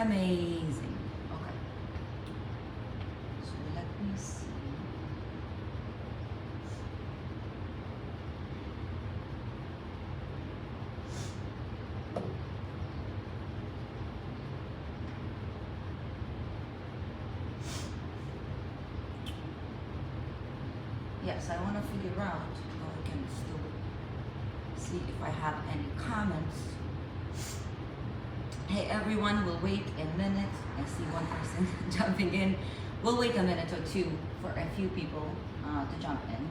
Amazing. Okay. So let me see. Yes, I want to figure out how I can still see if I have any comments. Hey everyone, we'll wait a minute. I see one person jumping in. We'll wait a minute or two for a few people to jump in.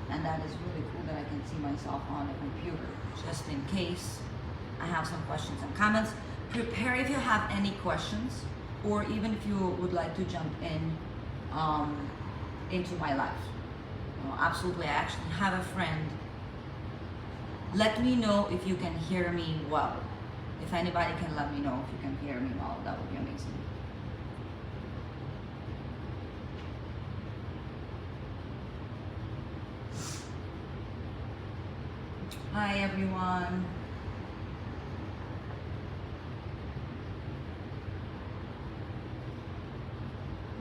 And that is really cool that I can see myself on a computer, just in case I have some questions and comments. Prepare if you have any questions, or even if you would like to jump in into my life. Absolutely, I actually have a friend. Let me know if you can hear me well. If anybody can let me know if you can hear me well, that would be amazing. Hi everyone.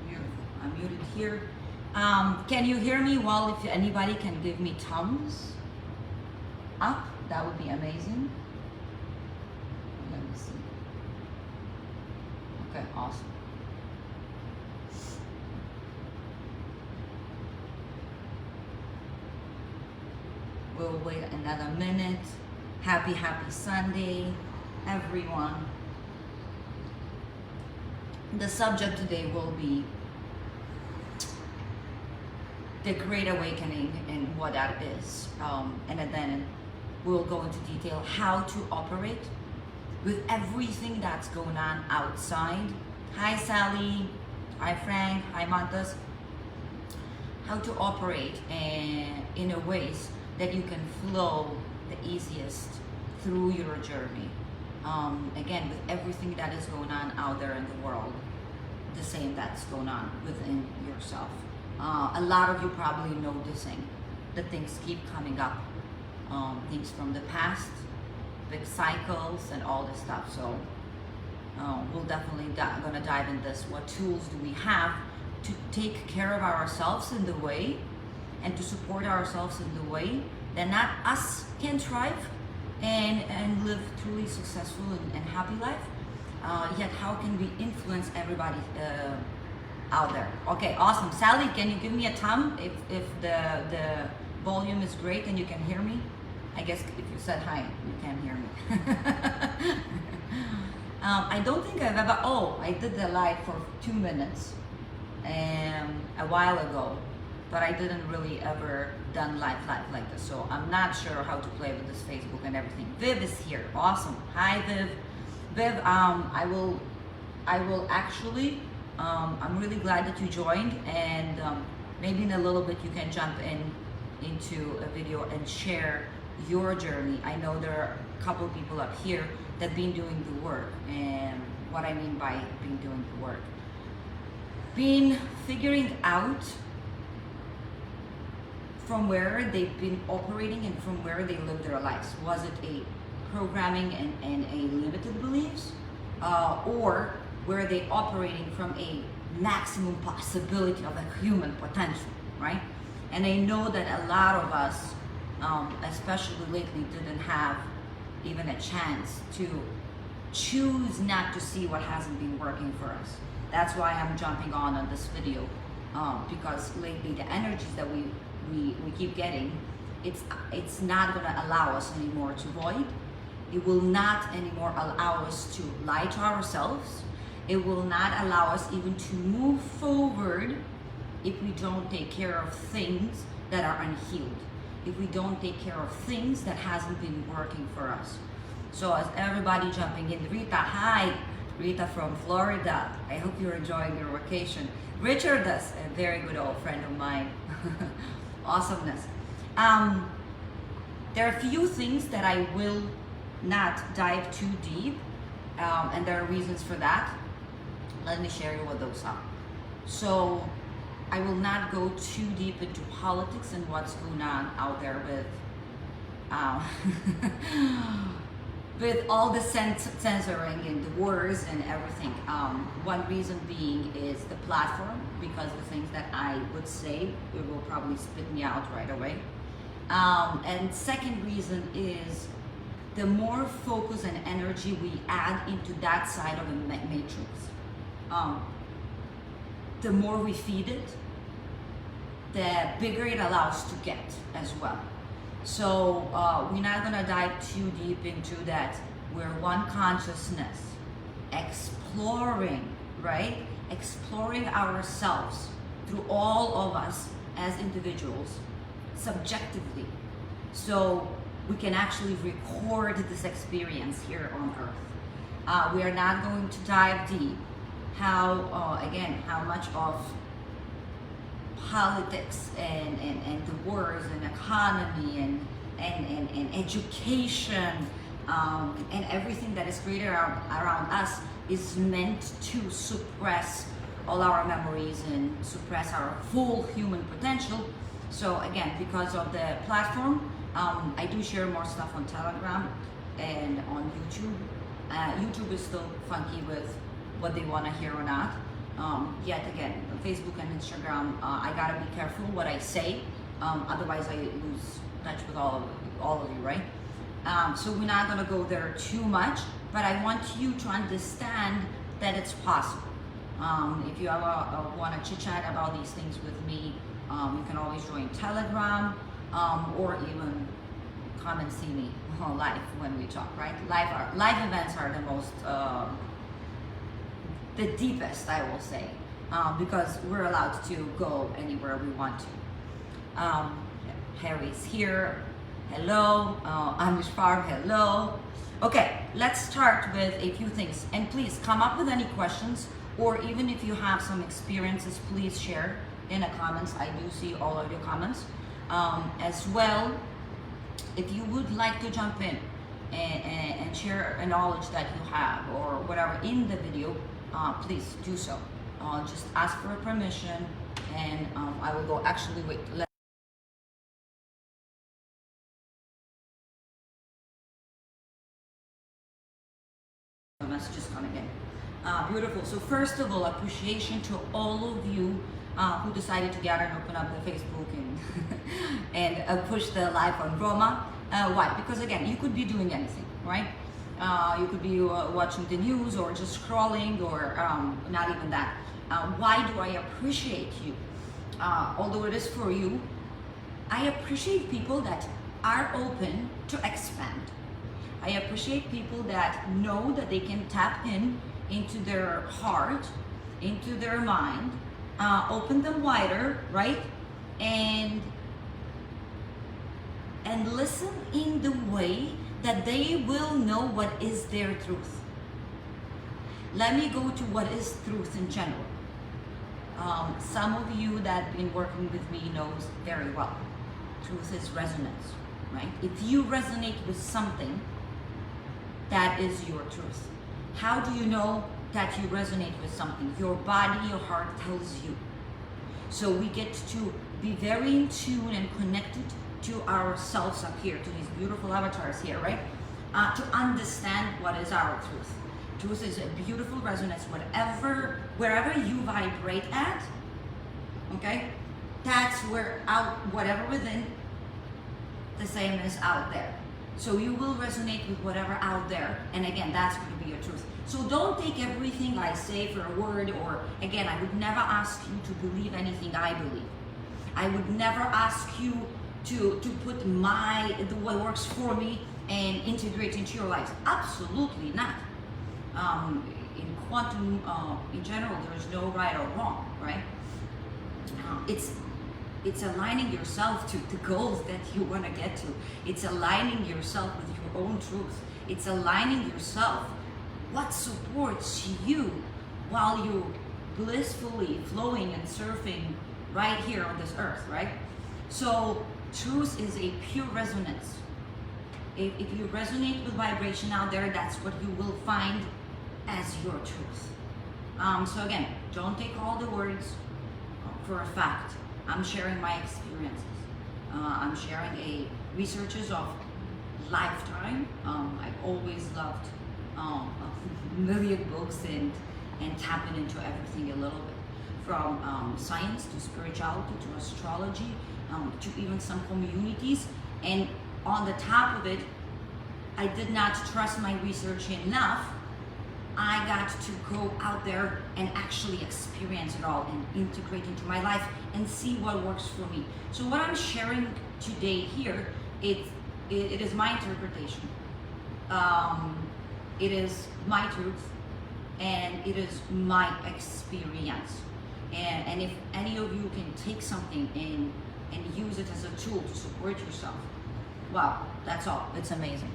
Beautiful. I'm muted here. Can you hear me well? If anybody can give me thumbs up, that would be amazing. Let me see. Okay, awesome. We'll wait another minute. Happy Sunday, everyone. The subject today will be the Great Awakening and what that is. And then we'll go into detail how to operate with everything that's going on outside. Hi Sally, hi Frank, hi Montes. How to operate in a ways that you can flow the easiest through your journey. Again, with everything that is going on out there in the world, the same that's going on within yourself. A lot of you probably noticing that things keep coming up, things from the past, big cycles and all this stuff. So we'll definitely gonna dive in this. What tools do we have to take care of ourselves in the way and to support ourselves in the way that not us can thrive and live truly successful and happy life, yet how can we influence everybody out there? Okay, awesome. Sally, can you give me a thumb if the volume is great and you can hear me? I guess if you said hi, you can hear me. I don't think I've ever, I did the live for 2 minutes a while ago, but I didn't really ever done live like this, so I'm not sure how to play with this Facebook and everything. Viv is here, awesome. Hi Viv. Viv, I will actually, I'm really glad that you joined, and maybe in a little bit you can jump into a video and share your journey. I know there are a couple people up here that have been doing the work, and what I mean by being doing the work, been figuring out from where they've been operating and from where they live their lives. Was it a programming and a limited beliefs, or were they operating from a maximum possibility of a human potential, right? And I know that a lot of us, especially lately, didn't have even a chance to choose not to see what hasn't been working for us. That's why I'm jumping on this video, because lately the energies that we keep getting, it's not going to allow us anymore to void. It will not anymore allow us to lie to ourselves. It will not allow us even to move forward if we don't take care of things that are unhealed, if we don't take care of things that hasn't been working for us. So as everybody jumping in, Rita, hi, Rita from Florida. I hope you're enjoying your vacation. Richard, a very good old friend of mine. Awesomeness. There are a few things that I will not dive too deep, and there are reasons for that. Let me share you what those are. So I will not go too deep into politics and what's going on out there with with all the censoring and the words and everything. One reason being is the platform, because the things that I would say, it will probably spit me out right away. And second reason is the more focus and energy we add into that side of the matrix, the more we feed it, the bigger it allows to get as well. So we're not gonna dive too deep into that. We're one consciousness, exploring, right? Exploring ourselves through all of us as individuals, subjectively. So we can actually record this experience here on Earth. We are not going to dive deep again, how much of politics and the wars and economy and education and everything that is created around us is meant to suppress all our memories and suppress our full human potential. So again, because of the platform, I do share more stuff on Telegram and on YouTube. YouTube is still funky with what they want to hear or not. Yet again, Facebook and Instagram, I gotta be careful what I say, otherwise I lose touch with all of you, right? So we're not gonna go there too much, but I want you to understand that it's possible. If you ever want to chit chat about these things with me, you can always join Telegram, or even come and see me live when we talk, right? Live events are the most the deepest, I will say, because we're allowed to go anywhere we want to. Harry's here. Hello. Amish Farm. Hello. Okay, let's start with a few things. And please come up with any questions, or even if you have some experiences, please share in the comments. I do see all of your comments. As well, if you would like to jump in and share a knowledge that you have or whatever in the video, please do so. Just ask for permission, and I will go. Actually, wait. Messages coming in. Beautiful. So first of all, appreciation to all of you who decided to gather and open up the Facebook and push the live on Roma. Why? Because again, you could be doing anything, right? You could be watching the news or just scrolling, or not even that. Why do I appreciate you? Although it is for you, I appreciate people that are open to expand. I appreciate people that know that they can tap into their heart, into their mind, open them wider, right? And listen in the way that they will know what is their truth. Let me go to what is truth in general. Some of you that have been working with me knows very well. Truth is resonance, right? If you resonate with something, that is your truth. How do you know that you resonate with something? Your body, your heart tells you. So we get to be very in tune and connected to ourselves up here, to these beautiful avatars here, right? To understand what is our truth. Truth is a beautiful resonance. Wherever you vibrate at, okay, that's where whatever within, the same is out there. So you will resonate with whatever out there, and again, that's going to be your truth. So don't take everything I say for a word, or again, I would never ask you to believe anything I believe. I would never ask you to put the what works for me and integrate into your lives. Absolutely not. In quantum, in general, there's no right or wrong, right? It's aligning yourself to the goals that you want to get to. It's aligning yourself with your own truth. It's aligning yourself what supports you while you're blissfully flowing and surfing right here on this earth, right? So truth is a pure resonance. If you resonate with vibration out there, that's what you will find as your truth. So again, don't take all the words for a fact. I'm sharing my experiences. I'm sharing researches of lifetime. I've always loved a million books and tapping into everything a little bit, from science to spirituality to astrology, to even some communities. And on the top of it, I did not trust my research enough. I got to go out there and actually experience it all and integrate into my life and see what works for me. So what I'm sharing today here, it is my interpretation. It is my truth, and it is my experience. And if any of you can take something and use it as a tool to support yourself, wow, that's all. It's amazing.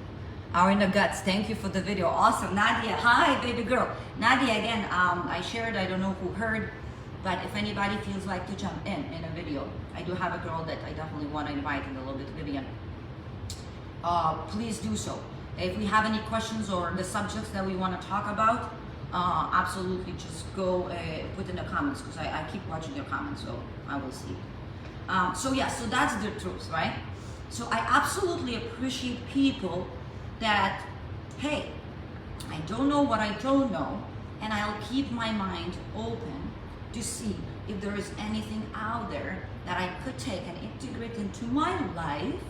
Are in the guts. Thank you for the video. Awesome. Nadia, hi, baby girl. Nadia, again, I shared, I don't know who heard, but if anybody feels like to jump in a video, I do have a girl that I definitely want to invite in a little bit, Vivian. Please do so. If we have any questions or the subjects that we want to talk about, absolutely just go put in the comments, because I keep watching your comments, so I will see. So yeah, so that's the truth, right? So I absolutely appreciate people that, hey, I don't know what I don't know, and I'll keep my mind open to see if there is anything out there that I could take and integrate into my life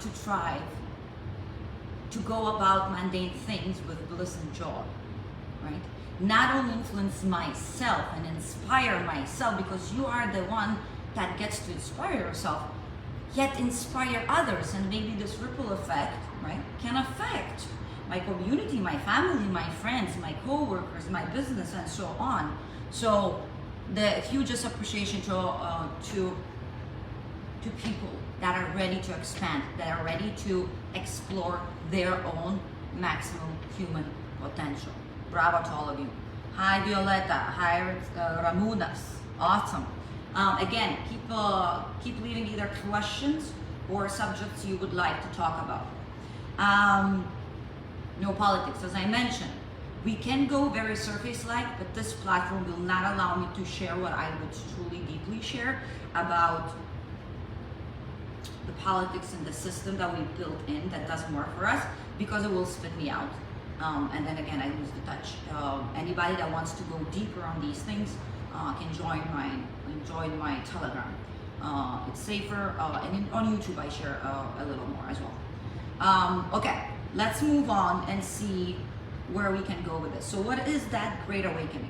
to thrive, to go about mundane things with bliss and joy, right? Not only influence myself and inspire myself, because you are the one that gets to inspire yourself, yet inspire others, and maybe this ripple effect, right, can affect my community, my family, my friends, my co-workers, my business, and so on. So the hugest appreciation to people that are ready to expand, that are ready to explore their own maximum human potential. Bravo to all of you. Hi Violetta, hi Ramunas, awesome. Again, keep leaving either questions or subjects you would like to talk about. No politics, as I mentioned. We can go very surface-like, but this platform will not allow me to share what I would truly deeply share about the politics and the system that we built in that doesn't work for us, because it will spit me out. And then again, I lose the touch. Anybody that wants to go deeper on these things can join my Telegram. It's safer, and on YouTube I share a little more as well. Okay, let's move on and see where we can go with this. So what is that Great Awakening?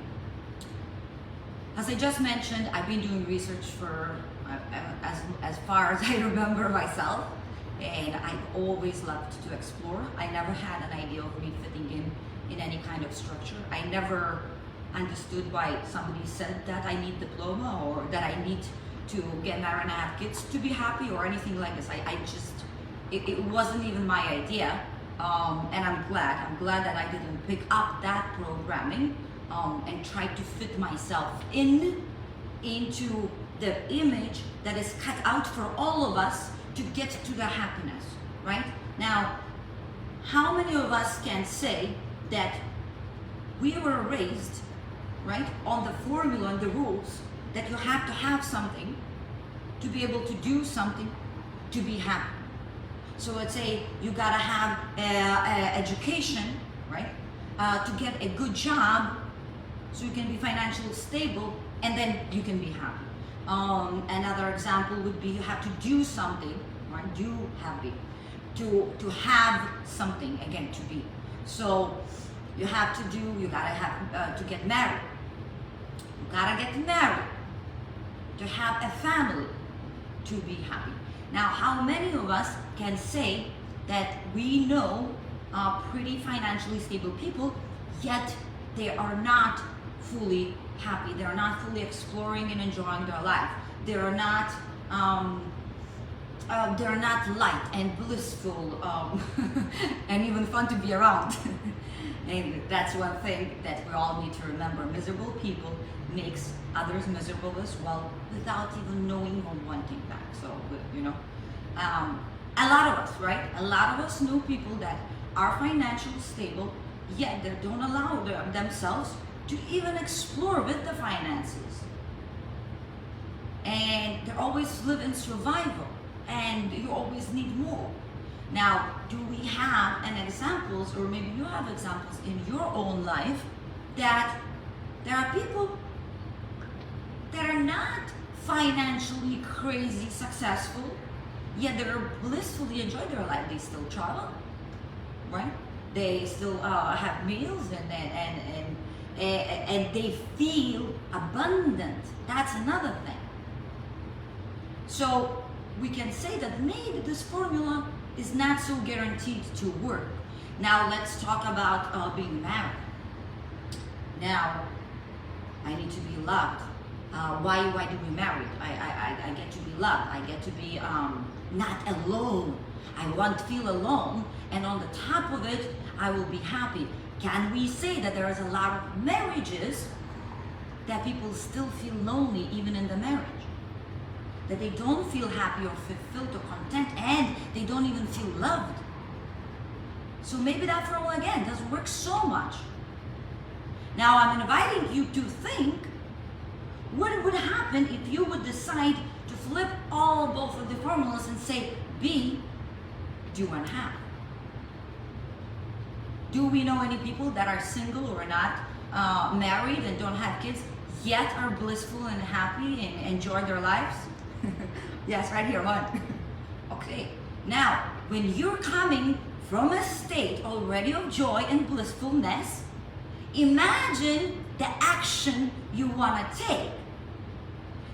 As I just mentioned, I've been doing research for as far as I remember myself, and I've always loved to explore. I never had an idea of me fitting in any kind of structure. I never understood why somebody said that I need diploma, or that I need to get married and have kids to be happy, or anything like this. It wasn't even my idea, and I'm glad that I didn't pick up that programming and try to fit myself into the image that is cut out for all of us to get to the happiness, right? Now, how many of us can say that we were raised, right, on the formula and the rules that you have to have something to be able to do something to be happy? So let's say you gotta have education, right, to get a good job so you can be financially stable, and then you can be happy. Another example would be you have to do something, right, to have something, again, to be. So you gotta have to get married. You gotta get married to have a family to be happy. Now, how many of us can say that we know pretty financially stable people, yet they are not fully happy? They are not fully exploring and enjoying their life. They are not light and blissful and even fun to be around. And that's one thing that we all need to remember. Miserable people makes others miserable as well, without even knowing or wanting that. So, you know, a lot of us, right? A lot of us know people that are financially stable, yet they don't allow themselves to even explore with the finances. And they always live in survival, and you always need more. Now, do we have any examples, or maybe you have examples in your own life, that there are people that are not financially crazy successful, yet they're blissfully enjoy their life. They still travel, right? They still have meals, and they feel abundant. That's another thing. So we can say that maybe this formula is not so guaranteed to work. Now let's talk about being married. Now, I need to be loved. Why do we marry? I get to be loved. I get to be not alone. I won't feel alone, and on the top of it, I will be happy. Can we say that there is a lot of marriages that people still feel lonely even in the marriage? That they don't feel happy or fulfilled or content, and they don't even feel loved. So maybe that formula again doesn't work so much. Now I'm inviting you to think what would happen if you would decide to flip both of the formulas and say be, do, and have. Do we know any people that are single or not married and don't have kids, yet are blissful and happy and enjoy their lives? Yes, right here, one. Okay, now when you're coming from a state already of joy and blissfulness, imagine the action you want to take.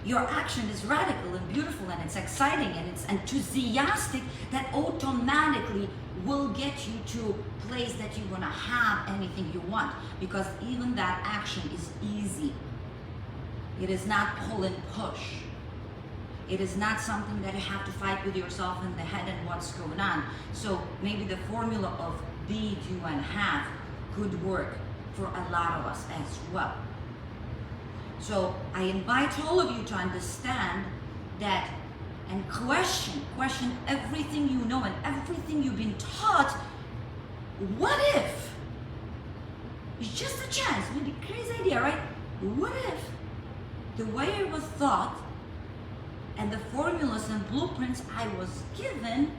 Your action is radical and beautiful, and it's exciting and it's enthusiastic, that automatically will get you to a place that you're gonna have anything you want, because even that action is easy. It is not pull and push. It is not something that you have to fight with yourself in the head and what's going on. So maybe the formula of be, do, and have could work for a lot of us as well. So I invite all of you to understand that and question everything you know and everything you've been taught. What if? It's just a chance, maybe crazy idea, right? What if the way it was thought and the formulas and blueprints I was given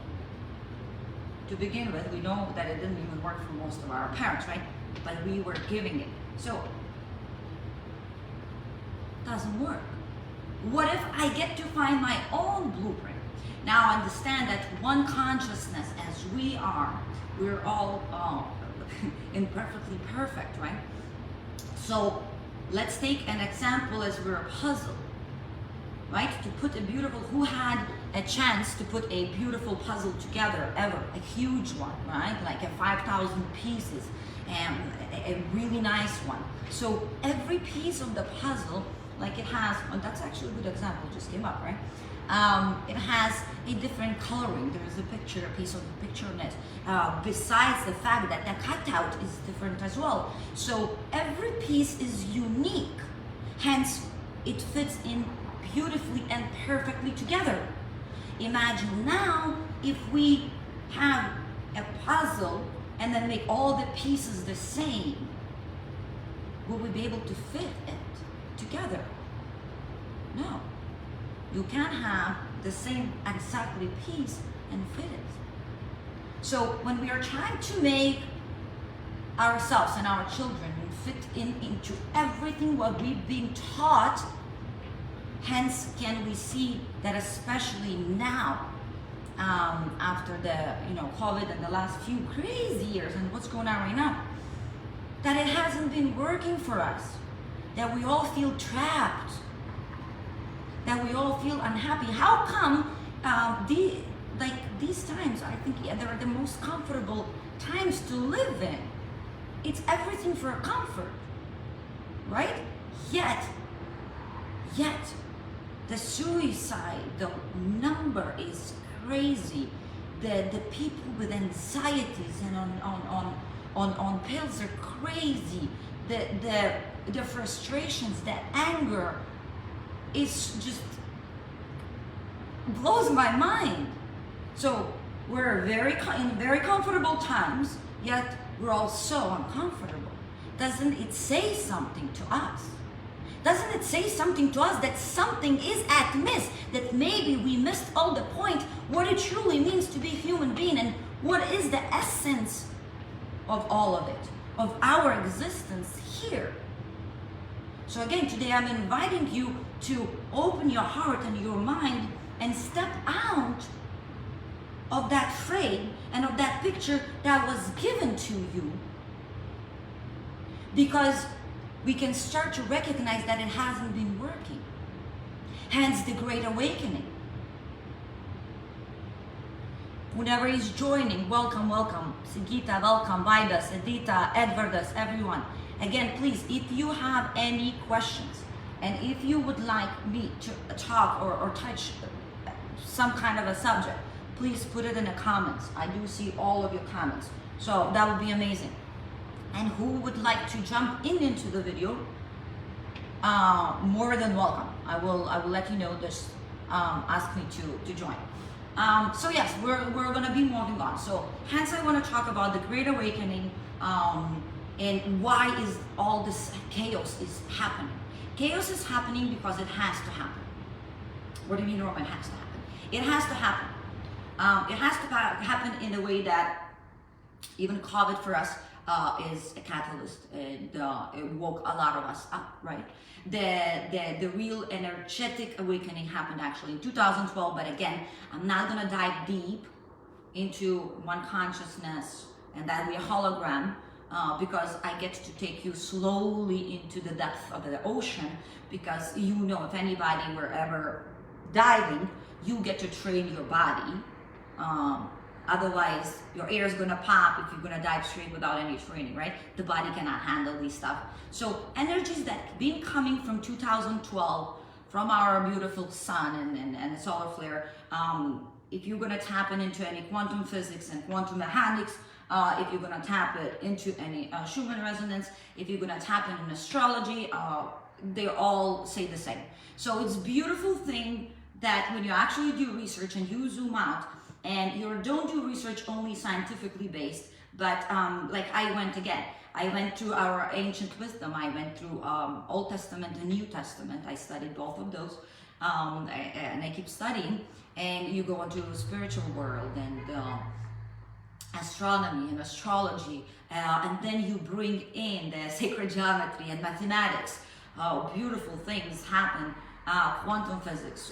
to begin with, we know that it didn't even work for most of our parents, right? But we were giving it. So, doesn't work. What if I get to find my own blueprint? Now I understand that one consciousness as we are, we're all imperfectly perfect, right? So let's take an example as we're a puzzle, right? To put a beautiful, who had a chance to put a beautiful puzzle together ever? A huge one, right? Like a 5,000 pieces, and a really nice one. So every piece of the puzzle, like it has, well, that's actually a good example, just came up, right? It has a different coloring. There is a picture, a piece of the picture in it. Besides the fact that the cutout is different as well. So every piece is unique. Hence, it fits in beautifully and perfectly together. Imagine now if we have a puzzle and then make all the pieces the same. Will we be able to fit it together? No. You can't have the same exactly piece and fit it. So when we are trying to make ourselves and our children fit into everything what we've been taught, hence can we see that especially now, after the COVID and the last few crazy years and what's going on right now, that it hasn't been working for us, that we all feel trapped, that we all feel unhappy. How come these times, I think they're the most comfortable times to live in. It's everything for comfort, right? Yet, the suicide, the number is crazy. The people with anxieties and on pills are crazy. The frustrations, the anger is just blows my mind. So we're in very comfortable times, yet we're all so uncomfortable. Doesn't it say something to us? Doesn't it say something to us that something is at miss? That maybe we missed all the point, what it truly means to be a human being, and what is the essence of all of it, of our existence here. So again, today I'm inviting you to open your heart and your mind and step out of that frame and of that picture that was given to you, because we can start to recognize that it hasn't been working. Hence the Great Awakening. Whoever is joining, welcome, welcome. Sigita, welcome. Vidas, Edita, Edvardas, everyone. Again, please, if you have any questions, and if you would like me to talk or touch some kind of a subject, please put it in the comments. I do see all of your comments. So that would be amazing. And who would like to jump into the video, more than welcome. I will let you know. Just ask me to join. So yes, we're going to be moving on. So hence I want to talk about the Great Awakening, and why is all this chaos is happening. Chaos is happening because it has to happen. What do you mean, Roman? It has to happen. It has to happen. It has to happen in a way that even COVID for us is a catalyst, and it woke a lot of us up, right? The real energetic awakening happened actually in 2012, but again, I'm not gonna dive deep into one consciousness and that we a hologram, because I get to take you slowly into the depth of the ocean, because you know, if anybody were ever diving, you get to train your body. Otherwise, your air is gonna pop if you're gonna dive straight without any training, right? The body cannot handle these stuff. So energies that been coming from 2012, from our beautiful sun and solar flare, if you're gonna tap into any quantum physics and quantum mechanics, if you're gonna tap it into any Schumann resonance, if you're gonna tap in astrology, they all say the same. So it's a beautiful thing that when you actually do research and you zoom out, and you don't do research only scientifically based, but like I went through our ancient wisdom. I went through Old Testament and New Testament. I studied both of those, and I keep studying. And you go into the spiritual world and astronomy and astrology, and then you bring in the sacred geometry and mathematics. Beautiful things happen. Quantum physics,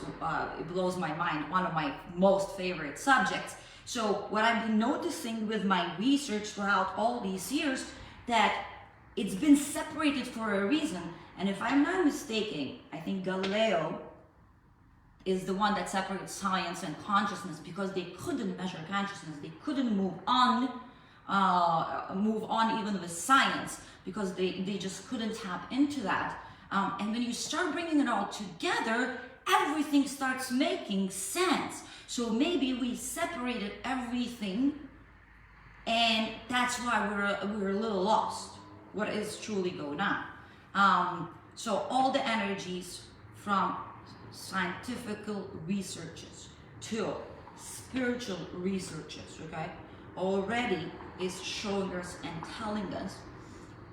it blows my mind, one of my most favorite subjects. So what I've been noticing with my research throughout all these years, that it's been separated for a reason. And if I'm not mistaken, I think Galileo is the one that separates science and consciousness, because they couldn't measure consciousness. They couldn't move on even with science, because they just couldn't tap into that. And when you start bringing it all together, everything starts making sense. So maybe we separated everything, and that's why we're a little lost. What is truly going on? So all the energies from scientific researches to spiritual researches, okay, already is showing us and telling us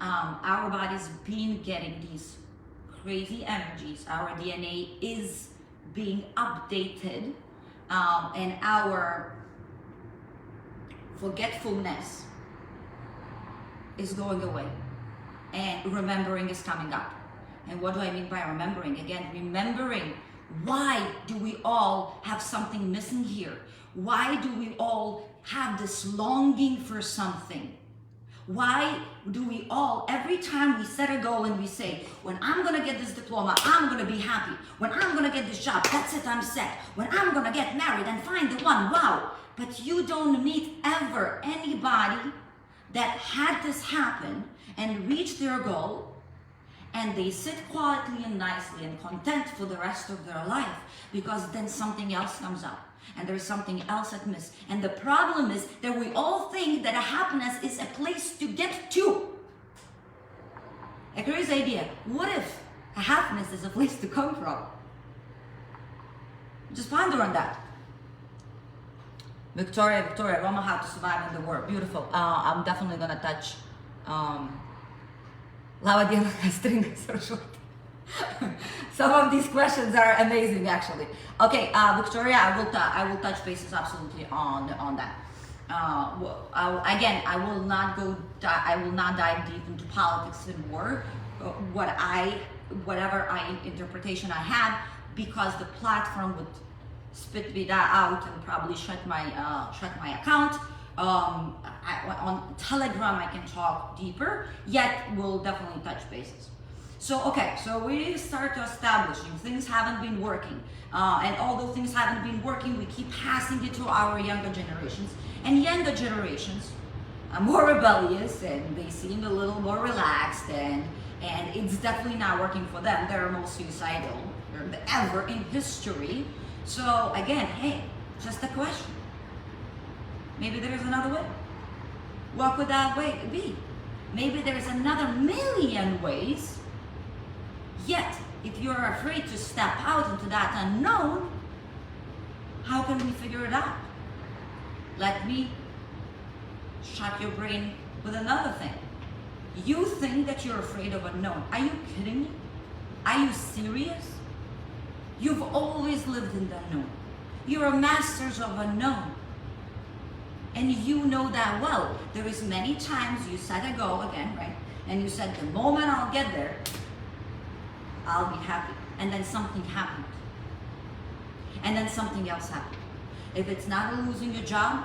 our body's been getting these crazy energies. Our DNA is being updated, and our forgetfulness is going away, and remembering is coming up. And what do I mean by remembering? Again, remembering, why do we all have something missing here? Why do we all have this longing for something? Why do we all, every time we set a goal and we say, when I'm gonna get this diploma, I'm gonna be happy. When I'm gonna get this job, that's it, I'm set. When I'm gonna get married and find the one, wow. But you don't meet ever anybody that had this happen and reach their goal, and they sit quietly and nicely and content for the rest of their life, because then something else comes up. And there's something else at miss. And the problem is that we all think that a happiness is a place to get to. A crazy idea. What if a happiness is a place to come from? Just ponder on that. Victoria, Roma, how to survive in the war. Beautiful. I'm definitely gonna touch Lava Diana Stringas. Some of these questions are amazing, actually. Okay, Victoria, I will touch bases absolutely on that. Again, I will not dive deep into politics and war. Whatever interpretation I have, because the platform would spit me that out and probably shut my account. On Telegram I can talk deeper, yet we'll definitely touch bases. So okay, so we start to establishing things haven't been working, and although things haven't been working, we keep passing it to our younger generations, and younger generations are more rebellious and they seem a little more relaxed, and it's definitely not working for them. They're more suicidal than ever in history. So again, hey, just a question. Maybe there's another way. What could that way be? Maybe there's another million ways. Yet, if you're afraid to step out into that unknown, how can we figure it out? Let me shut your brain with another thing. You think that you're afraid of unknown. Are you kidding me? Are you serious? You've always lived in the unknown. You're a masters of unknown. And you know that well. There is many times you set a goal again, right? And you said, the moment I'll get there, I'll be happy. And then something happened. And then something else happened. If it's not losing your job,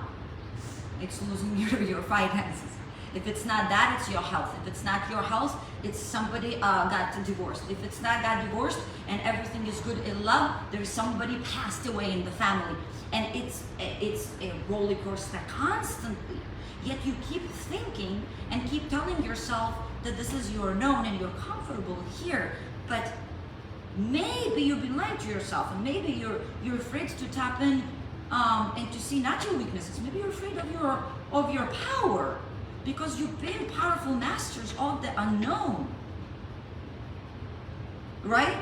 it's losing your finances. If it's not that, it's your health. If it's not your health, it's somebody got divorced. If it's not got divorced and everything is good in love, there's somebody passed away in the family. And it's a roller coaster constantly. Yet you keep thinking and keep telling yourself that this is your known and you're comfortable here. But maybe you've been lying to yourself, and maybe you're afraid to tap in and to see not your weaknesses. Maybe you're afraid of your power, because you've been powerful masters of the unknown, right?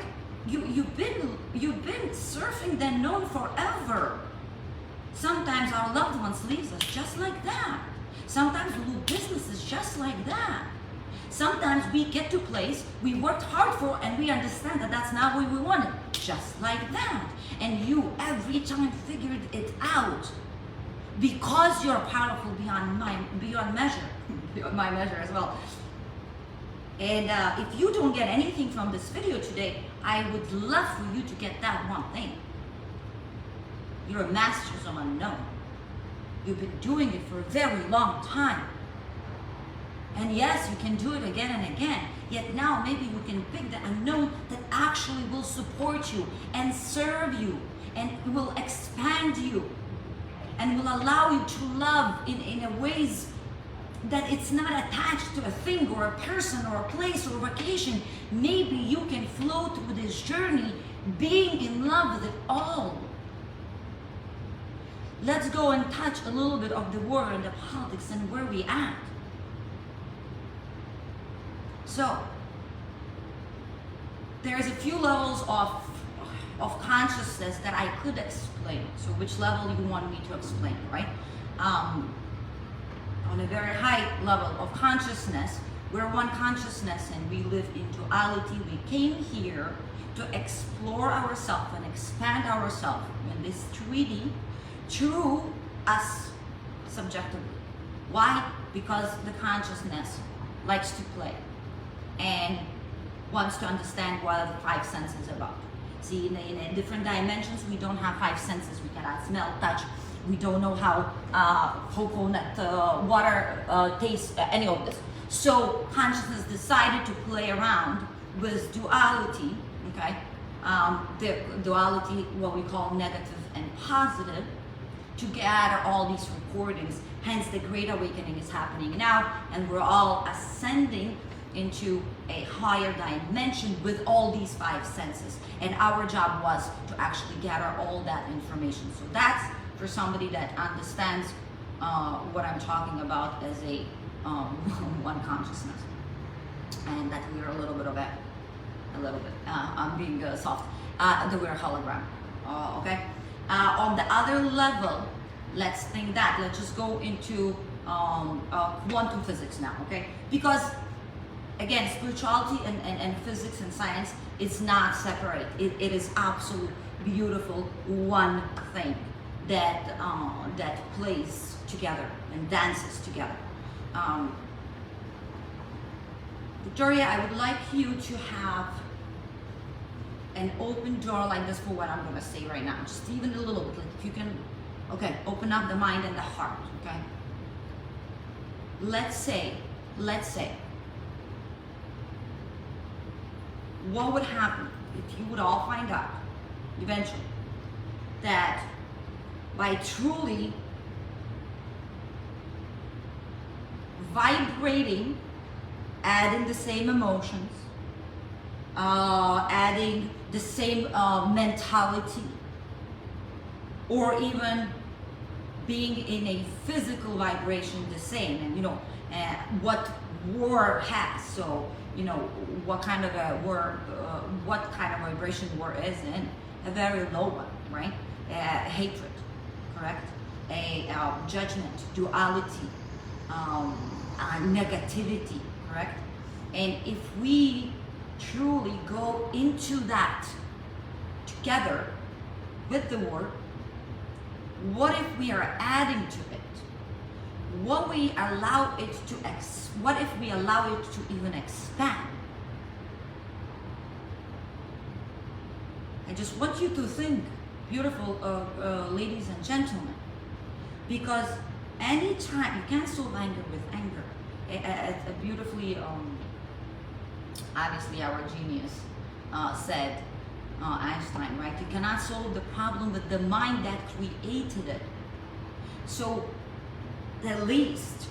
You've been surfing the unknown forever. Sometimes our loved ones leave us just like that. Sometimes we lose businesses just like that. Sometimes we get to a place we worked hard for and we understand that that's not what we wanted, just like that. And you every time figured it out, because you're powerful beyond measure, beyond my measure as well. And if you don't get anything from this video today, I would love for you to get that one thing. You're a masters of unknown. You've been doing it for a very long time. And yes, you can do it again and again. Yet now maybe we can pick the unknown that actually will support you and serve you and will expand you and will allow you to love in a ways that it's not attached to a thing or a person or a place or a vacation. Maybe you can flow through this journey being in love with it all. Let's go and touch a little bit of the war and the politics and where we at. So, there's a few levels of consciousness that I could explain. So which level you want me to explain, right? On a very high level of consciousness, we're one consciousness and we live in duality. We came here to explore ourselves and expand ourselves in this 3D through us subjectively. Why? Because the consciousness likes to play and wants to understand what the five senses are about. See, in different dimensions, we don't have five senses. We cannot smell, touch. We don't know how coconut water tastes, any of this. So consciousness decided to play around with duality, okay? The duality, what we call negative and positive, to gather all these recordings. Hence, the Great Awakening is happening now, and we're all ascending into a higher dimension with all these five senses. And our job was to actually gather all that information. So that's for somebody that understands what I'm talking about as a one consciousness, and that we're a little bit, I'm being soft, that we're a hologram, okay? On the other level, let's think that, let's just go into quantum physics now, okay? Because again, spirituality and physics and science is not separate. It is absolute beautiful one thing that that plays together and dances together. Victoria, I would like you to have an open door like this for what I'm going to say right now. Just even a little bit. Like if you can, okay, open up the mind and the heart, okay? Let's say, what would happen if you would all find out eventually that by truly vibrating, adding the same emotions, adding the same mentality, or even being in a physical vibration the same, and you know what war has, so you know what kind of a war, what kind of vibration war is in, a very low one, right? Hatred, correct? A judgment, duality, negativity, correct? And if we truly go into that together with the word, what if we are adding to it? What we allow it to what if we allow it to even expand? I just want you to think, beautiful ladies and gentlemen, because anytime you can't solve anger with anger. A beautifully, obviously our genius said, Einstein, right? You cannot solve the problem with the mind that created it. So the least,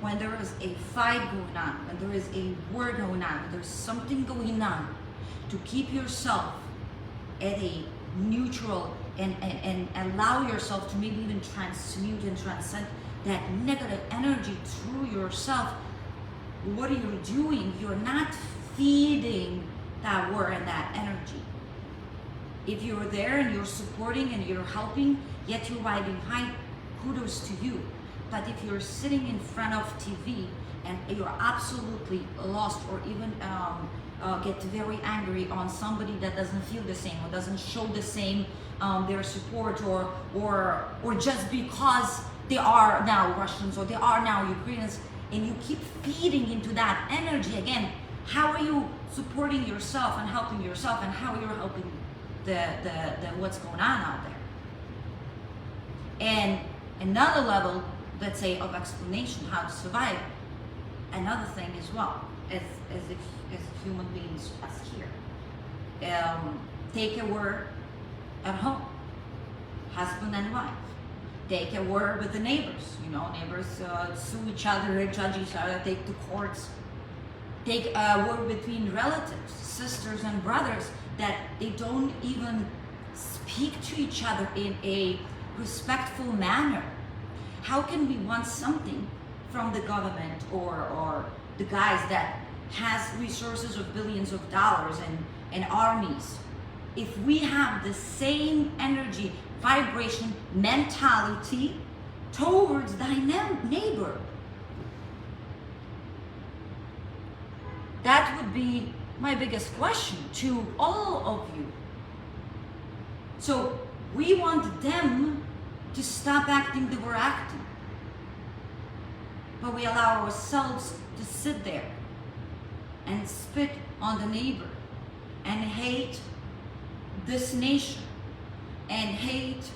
when there is a fight going on, when there is a war going on, when there's something going on, to keep yourself at a neutral and allow yourself to maybe even transmute and transcend that negative energy through yourself. What are you doing? You're not feeding that war and that energy. If you're there and you're supporting and you're helping, yet you're riding high, kudos to you. But if you're sitting in front of TV and you're absolutely lost, or even get very angry on somebody that doesn't feel the same or doesn't show the same their support, or just because they are now Russians or they are now Ukrainians, and you keep feeding into that energy, again, how are you supporting yourself and helping yourself, and how you're helping the what's going on out there? And another level, let's say, of explanation how to survive, another thing as well, as human beings as here, take a word at home, husband and wife. Take a word with the neighbors. You know, neighbors sue each other, judge each other, take to courts. Take a word between relatives, sisters and brothers, that they don't even speak to each other in a respectful manner. How can we want something from the government or the guys that has resources of billions of dollars and armies, if we have the same energy, vibration, mentality towards thy neighbor? That would be my biggest question to all of you. So we want them to stop acting the way we're acting, but we allow ourselves to sit there and spit on the neighbor and hate this nation and hate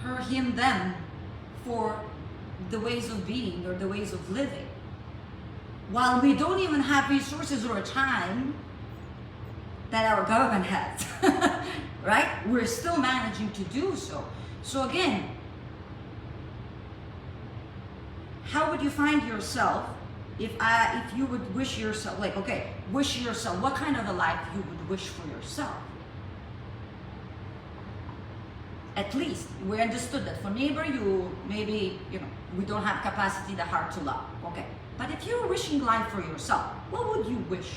her, him, them for the ways of being or the ways of living, while we don't even have resources or time that our government has. Right? We're still managing to do so. So again, how would you find yourself if you would wish yourself, like, okay, wish yourself, what kind of a life you would wish for yourself? At least we understood that for neighbor, you maybe, we don't have capacity, the heart to love. Okay. But if you're wishing life for yourself, what would you wish?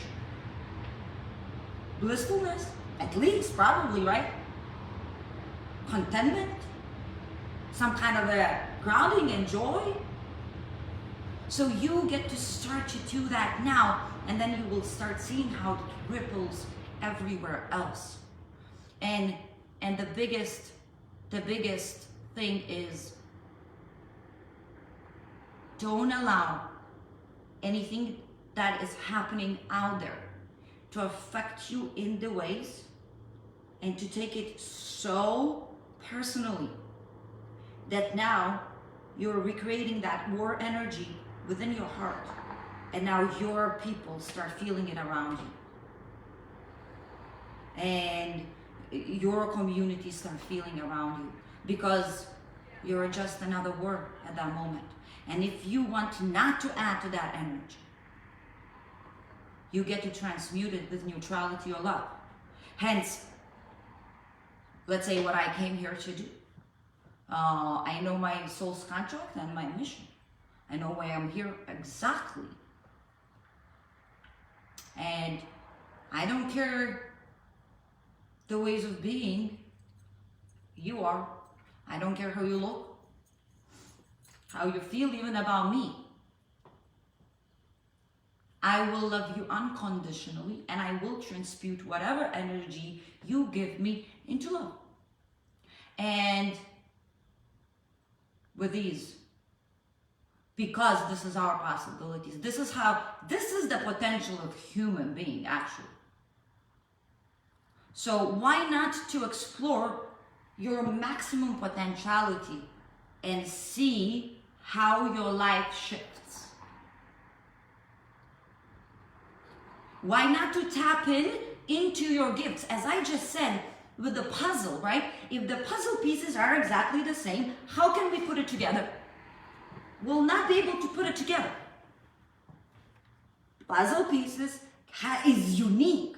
Blissfulness, at least, probably, right? Contentment, some kind of a grounding and joy. So you get to start to do that now, and then you will start seeing how it ripples everywhere else. And the biggest thing is, don't allow anything that is happening out there to affect you in the ways and to take it so personally that now you're recreating that war energy within your heart, and now your people start feeling it around you, and your community start feeling around you, because you're just another word at that moment. And if you want not to add to that energy, you get to transmute it with neutrality or love. Hence, let's say what I came here to do. I know my soul's contract and my mission. I know why I'm here exactly. And I don't care the ways of being you are. I don't care how you look, how you feel even about me. I will love you unconditionally, and I will transmute whatever energy you give me into love. And with ease. Because this is our possibilities. This is the potential of human being, actually. So why not to explore your maximum potentiality and see how your life shifts? Why not to tap into your gifts? As I just said, with the puzzle, right? If the puzzle pieces are exactly the same, how can we put it together? We'll not be able to put it together. Puzzle pieces is unique.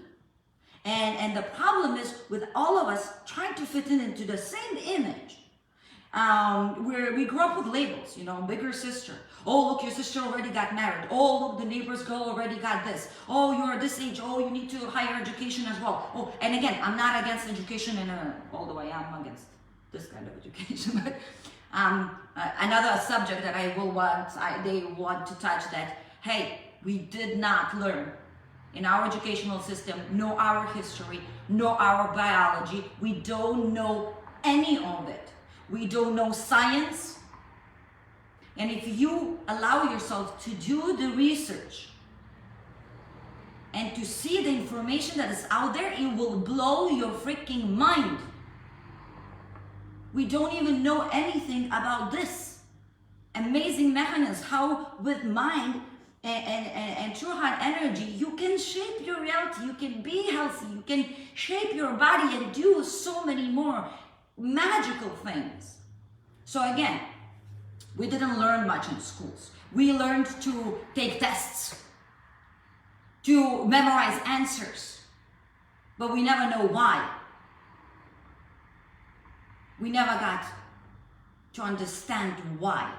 And the problem is with all of us trying to fit into the same image. Where we grew up with labels, bigger sister. Oh, look, your sister already got married. Oh, look, the neighbor's girl already got this. Oh, you're this age. Oh, you need to higher education as well. Oh, and again, I'm not against education, although I am against this kind of education. But another subject that they want to touch that, hey, we did not learn in our educational system, know our history, know our biology. We don't know any of it. We don't know science. And if you allow yourself to do the research and to see the information that is out there, it will blow your freaking mind. We don't even know anything about this amazing mechanism, how with mind and true heart energy, you can shape your reality, you can be healthy, you can shape your body and do so many more magical things. So again, we didn't learn much in schools. We learned to take tests, to memorize answers, but we never know why. We never got to understand why.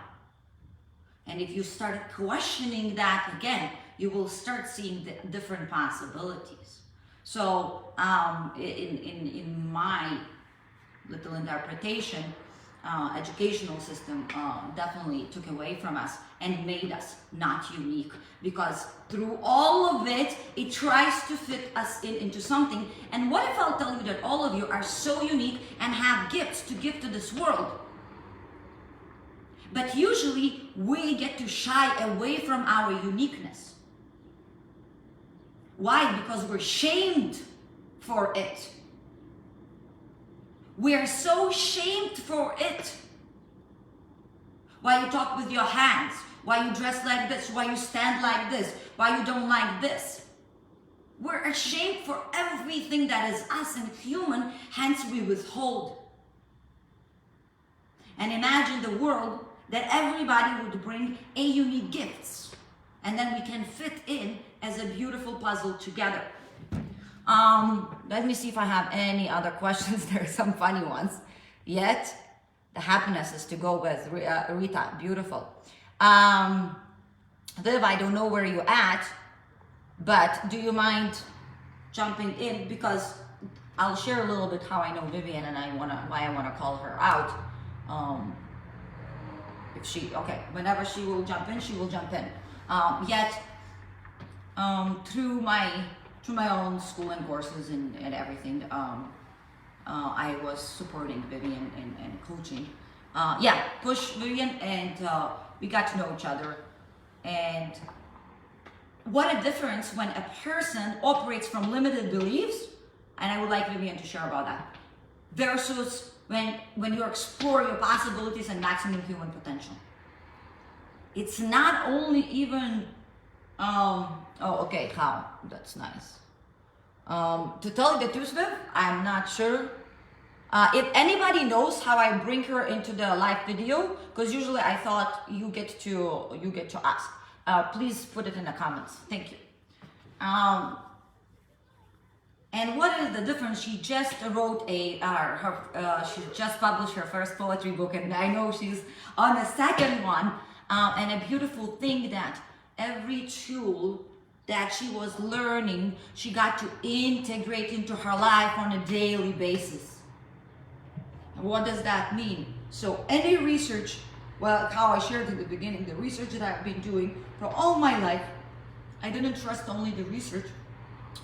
And if you started questioning that again, you will start seeing the different possibilities. So in my little interpretation, educational system definitely took away from us and made us not unique, because through all of it, it tries to fit us into something. And what if I'll tell you that all of you are so unique and have gifts to give to this world? But usually we get to shy away from our uniqueness. Why? Because we're shamed for it. We are so shamed for it. Why you talk with your hands, why you dress like this, why you stand like this, why you don't like this. We're ashamed for everything that is us and human, hence we withhold. And imagine the world that everybody would bring a unique gifts, and then we can fit in as a beautiful puzzle together. Let me see if I have any other questions. There are some funny ones. Yet, the happiness is to go with Rita. Beautiful. Viv, I don't know where you're at, but do you mind jumping in? Because I'll share a little bit how I know Vivian and why I wanna call her out. If she, okay, whenever she will jump in, she will jump in. Yet, through my own schooling courses and everything, I was supporting Vivian and coaching. Yeah, push Vivian, and we got to know each other. And what a difference when a person operates from limited beliefs, and I would like Vivian to share about that, versus when you explore your possibilities and maximum human potential. It's not only even, oh, okay, how? That's nice. To tell you the truth, Viv, I'm not sure. If anybody knows how I bring her into the live video, because usually I thought you get to ask. Please put it in the comments. Thank you. And what is the difference? She just wrote she just published her first poetry book, and I know she's on the second one. And a beautiful thing that every tool that she was learning, she got to integrate into her life on a daily basis. What does that mean? So any research, well, how I shared in the beginning, the research that I've been doing for all my life, I didn't trust only the research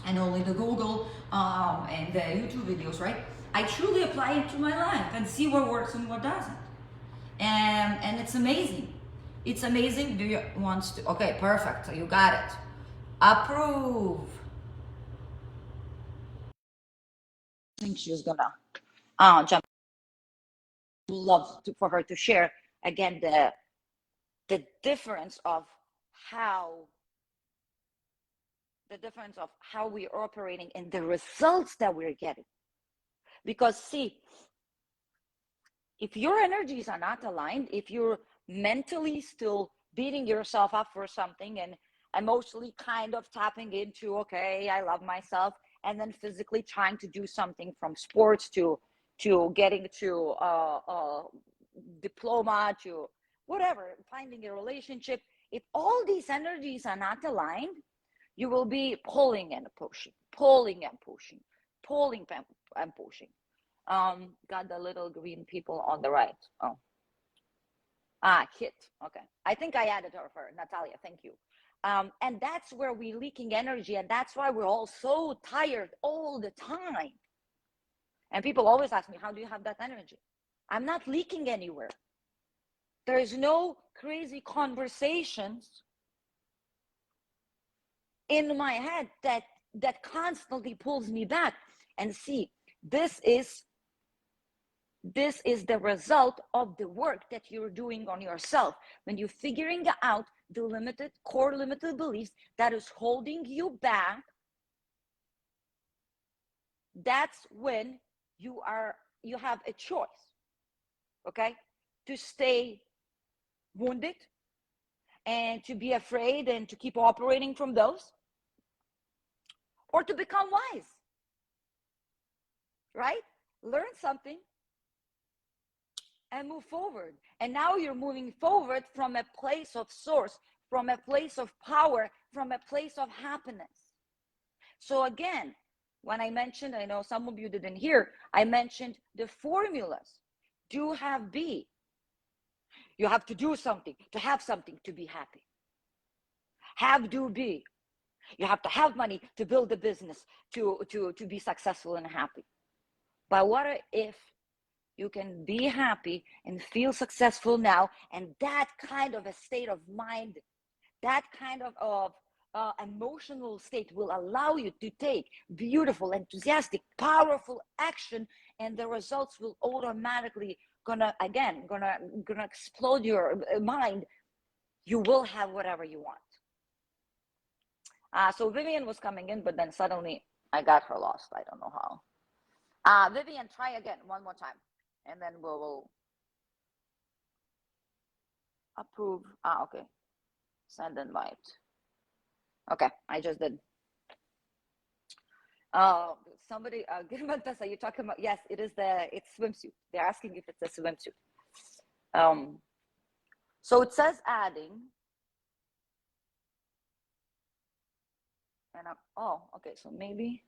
and only the Google and the YouTube videos, right? I truly apply it to my life and see what works and what doesn't. And it's amazing. It's amazing. Do you wants to? Okay, perfect. So you got it. Approve. I think she's gonna jump. Love for her to share again the difference of how we're operating and the results that we're getting. Because see, if your energies are not aligned, if you're mentally still beating yourself up for something and emotionally kind of tapping into, okay, I love myself, and then physically trying to do something from sports to getting to diploma to whatever, finding a relationship, if all these energies are not aligned, you will be pulling and pushing, pulling and pushing, pulling and pushing. Got the little green people on the right. Oh, Kit. Okay, I think I added her for Natalia. Thank you. And that's where we're leaking energy, and that's why we're all so tired all the time. And people always ask me, how do you have that energy? I'm not leaking anywhere. There is no crazy conversations in my head that constantly pulls me back. And see, this is the result of the work that you're doing on yourself. When you're figuring out the core limited beliefs that is holding you back, that's when you have a choice, okay, to stay wounded and to be afraid and to keep operating from those, or to become wise, right? Learn something and move forward. And now you're moving forward from a place of source, from a place of power, from a place of happiness. So again, when I mentioned, I know some of you didn't hear, I mentioned the formulas. Do, have, be. You have to do something to have something to be happy. Have, do, be. You have to have money to build a business to be successful and happy. But what if you can be happy and feel successful now, and that kind of a state of mind, that kind of emotional state will allow you to take beautiful, enthusiastic, powerful action, and the results will automatically gonna explode your mind. You will have whatever you want. So Vivian was coming in, but then suddenly I got her lost. I don't know how. Vivian, try again one more time, and then we'll approve. Okay. Send invite. Okay, I just did. Somebody, Girmantasa, you're talking about, yes, it's swimsuit. They're asking if it's a swimsuit. So it says adding. And okay, so maybe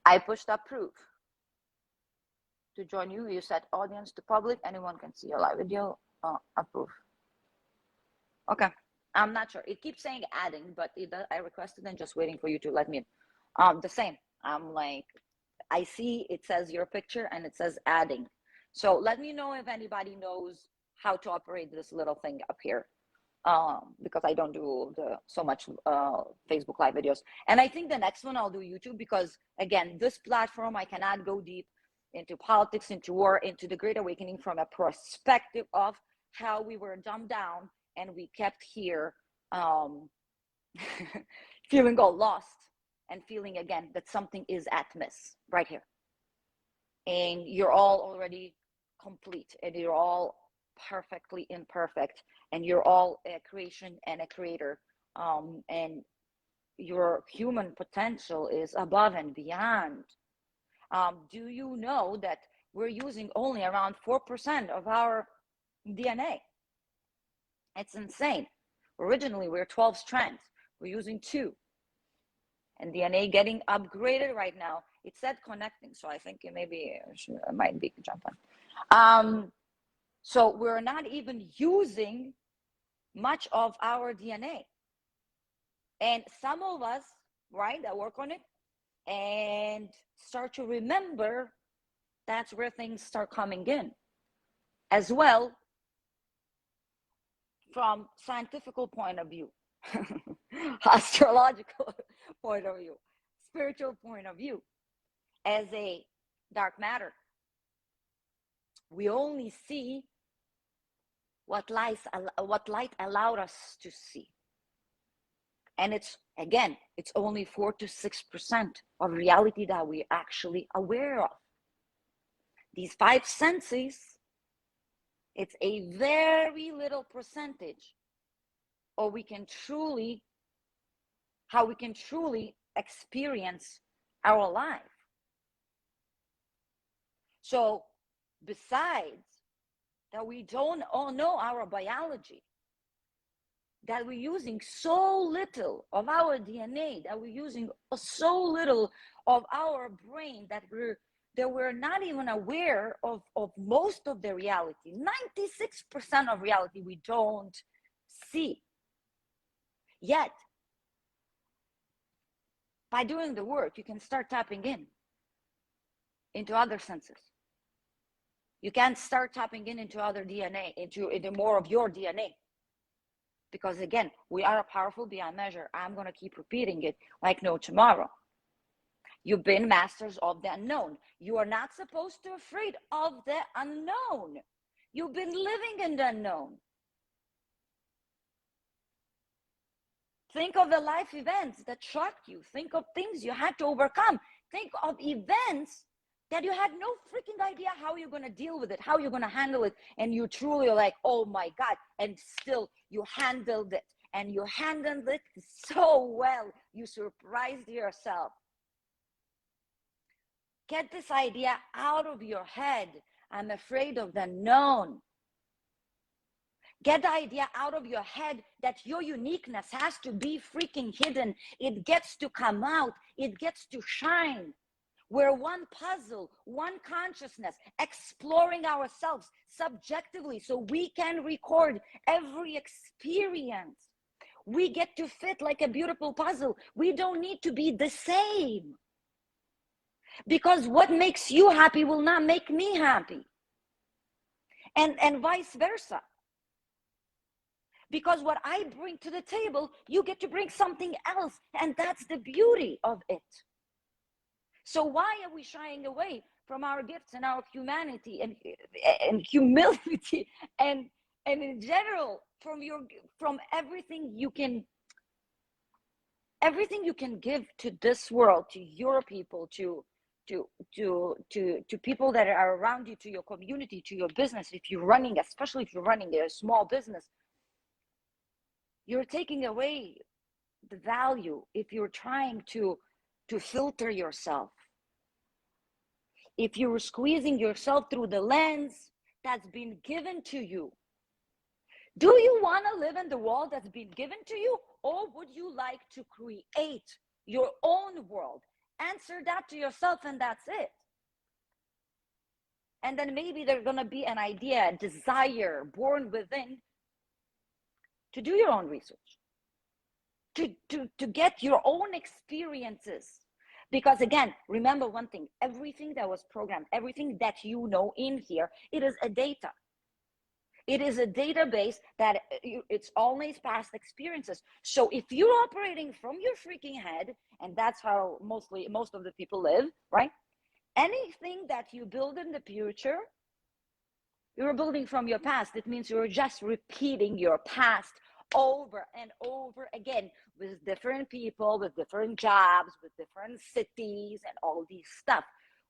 I pushed approve. to join you. You set audience to public. Anyone can see your live video. Approve. Okay. I'm not sure. It keeps saying adding, but I requested and just waiting for you to let me in. The same. I'm like, I see it says your picture and it says adding. So let me know if anybody knows how to operate this little thing up here. Because I don't do so much Facebook live videos. And I think the next one I'll do YouTube, because again, this platform, I cannot go deep into politics, into war, into the Great Awakening from a perspective of how we were dumbed down and we kept here feeling all lost and feeling again that something is at miss right here. And you're all already complete and you're all perfectly imperfect, and you're all a creation and a creator, and your human potential is above and beyond. Do you know that we're using only around 4% of our DNA? It's insane. Originally we're 12 strands, we're using 2, and DNA getting upgraded right now. It said connecting, so I think maybe I might be jump on. So we're not even using much of our DNA. And some of us, right, that work on it and start to remember, that's where things start coming in. As well, from scientific point of view, astrological point of view, spiritual point of view, as a dark matter, we only see what light allowed us to see. And it's, again, it's only 4 to 6% of reality that we're actually aware of. These 5 senses, it's a very little percentage of how we can truly experience our life. So besides that we don't all know our biology, that we're using so little of our DNA, that we're using so little of our brain, that we're not even aware of most of the reality. 96% of reality we don't see. Yet, by doing the work, you can start tapping into other senses. You can start tapping into other DNA, into more of your DNA. Because again, we are powerful beyond measure. I'm going to keep repeating it like no tomorrow. You've been masters of the unknown. You are not supposed to be afraid of the unknown. You've been living in the unknown. Think of the life events that shocked you. Think of things you had to overcome. Think of events that you had no freaking idea how you're going to deal with it, how you're going to handle it. And you truly are like, oh my God. And still you handled it. And you handled it so well. You surprised yourself. Get this idea out of your head. I'm afraid of the unknown. Get the idea out of your head that your uniqueness has to be freaking hidden. It gets to come out. It gets to shine. We're one puzzle, one consciousness, exploring ourselves subjectively so we can record every experience. We get to fit like a beautiful puzzle. We don't need to be the same. Because what makes you happy will not make me happy. And vice versa. Because what I bring to the table, you get to bring something else. And that's the beauty of it. So why are we shying away from our gifts and our humanity and humility and in general from everything you can give to this world, to your people, to people that are around you, to your community, to your business? If you're running, especially if you're running a small business, you're taking away the value if you're trying to filter yourself. If you're squeezing yourself through the lens that's been given to you. Do you want to live in the world that's been given to you? Or would you like to create your own world? Answer that to yourself and that's it. And then maybe there's going to be an idea, a desire born within to do your own research, to get your own experiences. Because again, remember one thing, everything that was programmed, everything that you know in here, it is a data. It is a database that it's always past experiences. So if you're operating from your freaking head, and that's how most of the people live, right? Anything that you build in the future, you're building from your past. It means you're just repeating your past over and over again with different people, with different jobs, with different cities, and all these stuff.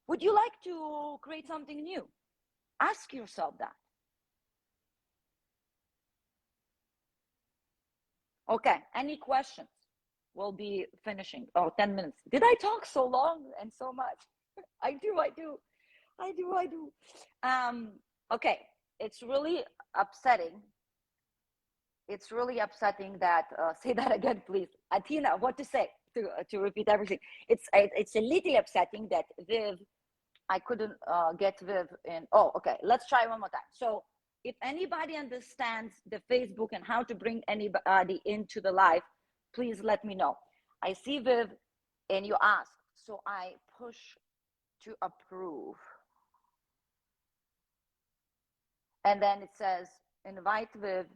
Would you like to create something new? Ask yourself that. Okay, any questions? We'll be finishing. Oh, 10 minutes. Did I talk so long and so much? I do. Okay, it's really upsetting. It's really upsetting that, say that again, please. Atina, what to say to repeat everything? It's a little upsetting that Viv, I couldn't get Viv in. Oh, okay, let's try one more time. So if anybody understands the Facebook and how to bring anybody into the live, please let me know. I see Viv and you ask, so I push to approve. And then it says, invite Viv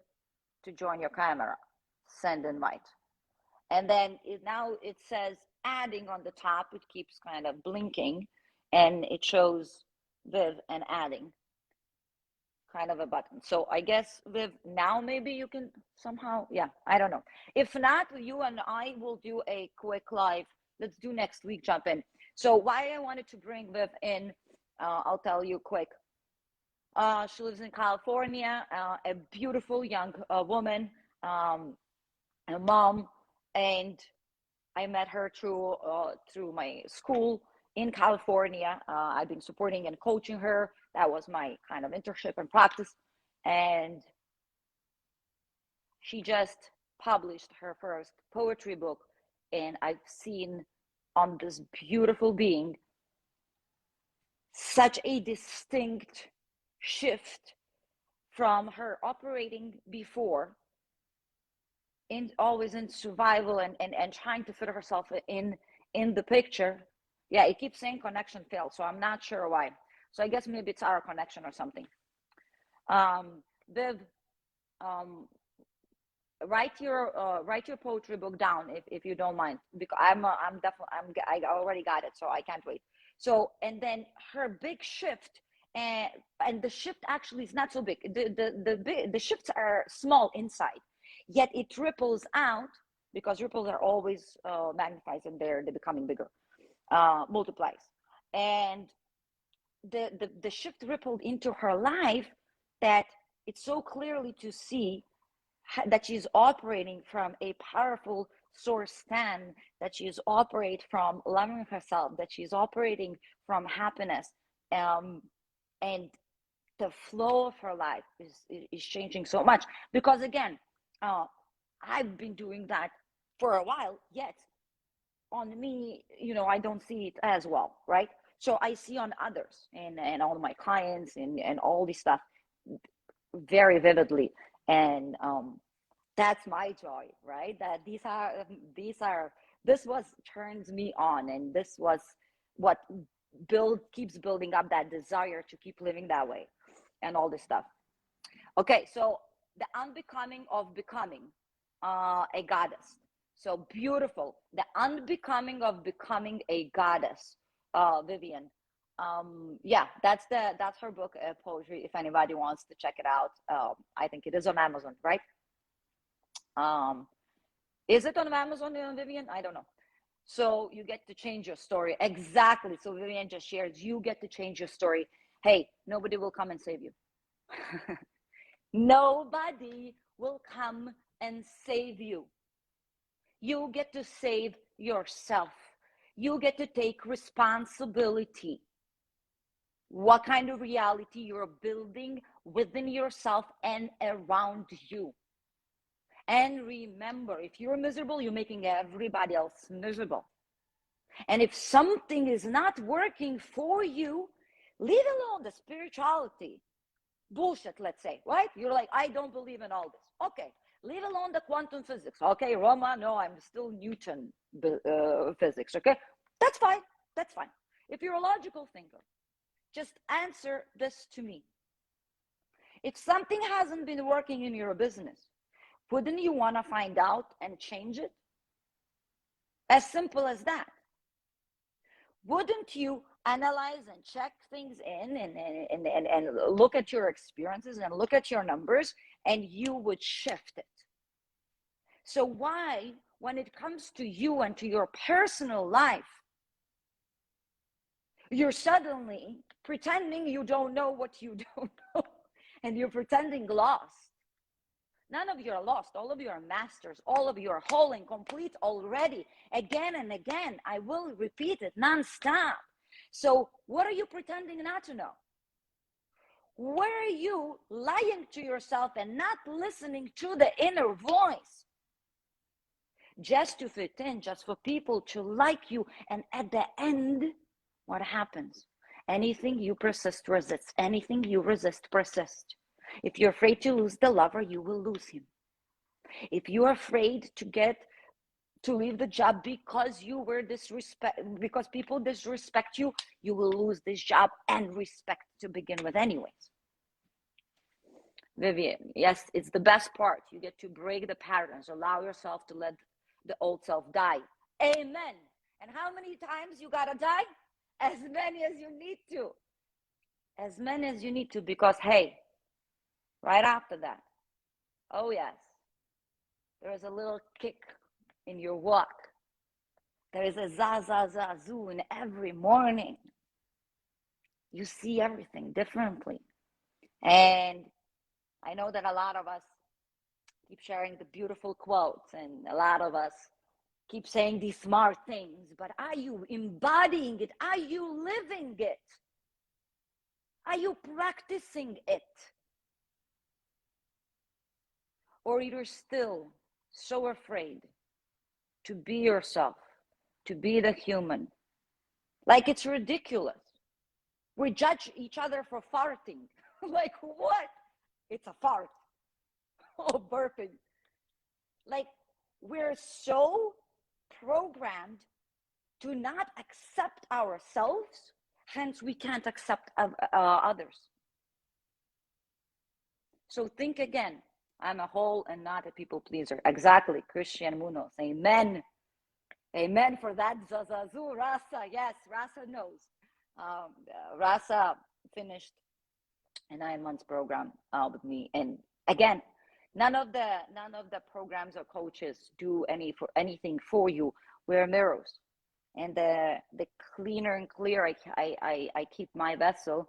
to join your camera, send invite. And then now it says adding on the top, it keeps kind of blinking and it shows Viv and adding kind of a button. So I guess Viv, now maybe you can somehow, yeah, I don't know. If not, you and I will do a quick live. Let's do next week, jump in. So why I wanted to bring Viv in, I'll tell you quick. She lives in California, a beautiful young woman, a mom, and I met her through my school in California. I've been supporting and coaching her. That was my kind of internship and practice. And she just published her first poetry book. And I've seen on this beautiful being such a distinct shift from her operating before always in survival and trying to fit herself in the picture. Yeah, it keeps saying connection failed, so I'm not sure why. So I guess maybe it's our connection or something. Viv, write your poetry book down if you don't mind, because I already got it, so I can't wait. So, and then her big shift, and the shift actually is not so big. The shifts are small inside, yet it ripples out, because ripples are always magnified, and they're becoming bigger, multiplies. And the shift rippled into her life, that it's so clearly to see that she's operating from a powerful source stand, that she's operating from loving herself, that she's operating from happiness, and the flow of her life is changing so much. Because again, I've been doing that for a while, yet on me, I don't see it as well, right? So I see on others and all my clients and all this stuff very vividly. And that's my joy, right? That this was turns me on, and this was what keeps building up that desire to keep living that way and all this stuff. Okay, so the unbecoming of becoming a goddess. So beautiful. The unbecoming of becoming a goddess, Vivian. Yeah, that's her book, poetry, if anybody wants to check it out. I think it is on Amazon, right? Is it on Amazon, Vivian? I don't know. So you get to change your story. Exactly. So Vivian just shares, you get to change your story. Hey, nobody will come and save you. Nobody will come and save you. You get to save yourself. You get to take responsibility. What kind of reality you're building within yourself and around you. And remember, if you're miserable, you're making everybody else miserable. And if something is not working for you, Leave alone the spirituality bullshit, let's say, right? You're like, I don't believe in all this. Okay, leave alone the quantum physics. Okay, Roma, no, I'm still Newton physics. Okay, that's fine. That's fine. If you're a logical thinker, just answer this to me. If something hasn't been working in your business, wouldn't you want to find out and change it? As simple as that. Wouldn't you analyze and check things in and look at your experiences and look at your numbers, and you would shift it? So why, when it comes to you and to your personal life, you're suddenly pretending you don't know what you don't know, and you're pretending lost? None of you are lost. All of you are masters. All of you are whole and complete already. Again and again, I will repeat it nonstop. So what are you pretending not to know? Where are you lying to yourself and not listening to the inner voice? Just to fit in, just for people to like you. And at the end, what happens? Anything you persist resists. Anything you resist persists. If you're afraid to lose the lover, you will lose him. If you're afraid to leave the job because because people disrespect you, you will lose this job and respect to begin with anyways. Vivian, yes, it's the best part. You get to break the patterns, allow yourself to let the old self die. Amen. And how many times you gotta die? As many as you need to. As many as you need to, because hey, right after that, oh yes, there is a little kick in your walk. There is a za za za zoo in every morning. You see everything differently. And I know that a lot of us keep sharing the beautiful quotes, and a lot of us keep saying these smart things, but are you embodying it? Are you living it? Are you practicing it? Or you're still so afraid to be yourself, to be the human? Like, it's ridiculous. We judge each other for farting. Like, what? It's a fart. Oh, burping. Like, we're so programmed to not accept ourselves, hence we can't accept others. So think again. I'm a whole and not a people pleaser. Exactly, Christian Munoz. Amen. Amen for that. Zazazu, Rasa. Yes, Rasa knows. Rasa finished a 9 months program with me, and again, none of the programs or coaches do anything for you. We're mirrors, and the cleaner and clearer I keep my vessel,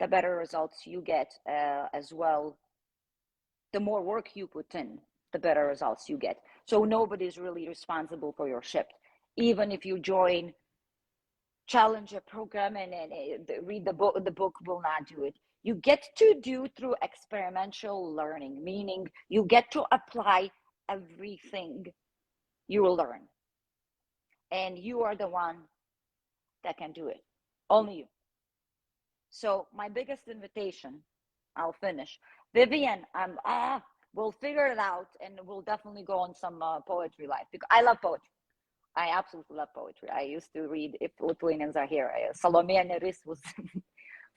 the better results you get as well. The more work you put in, the better results you get. So nobody's really responsible for your shift. Even if you join Challenger program and read the book will not do it. You get to do through experiential learning, meaning you get to apply everything you will learn. And you are the one that can do it. Only you. So my biggest invitation, I'll finish. Vivian, we'll figure it out, and we'll definitely go on some poetry live, because I love poetry. I absolutely love poetry. I used to read, if Lithuanians are here, Salome Neris was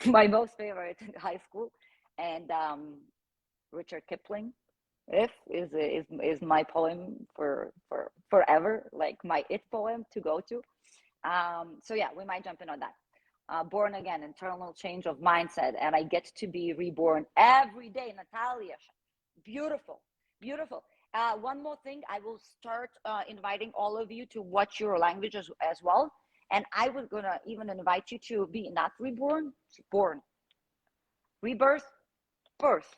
my most favorite in high school, and Richard Kipling, if is my poem for forever, like my it poem to go to. So yeah, we might jump in on that. Born again, internal change of mindset, and I get to be reborn every day. Natalia, beautiful, beautiful. One more thing, I will start inviting all of you to watch your language as well, and I was gonna even invite you to be not reborn, born, rebirth, birth,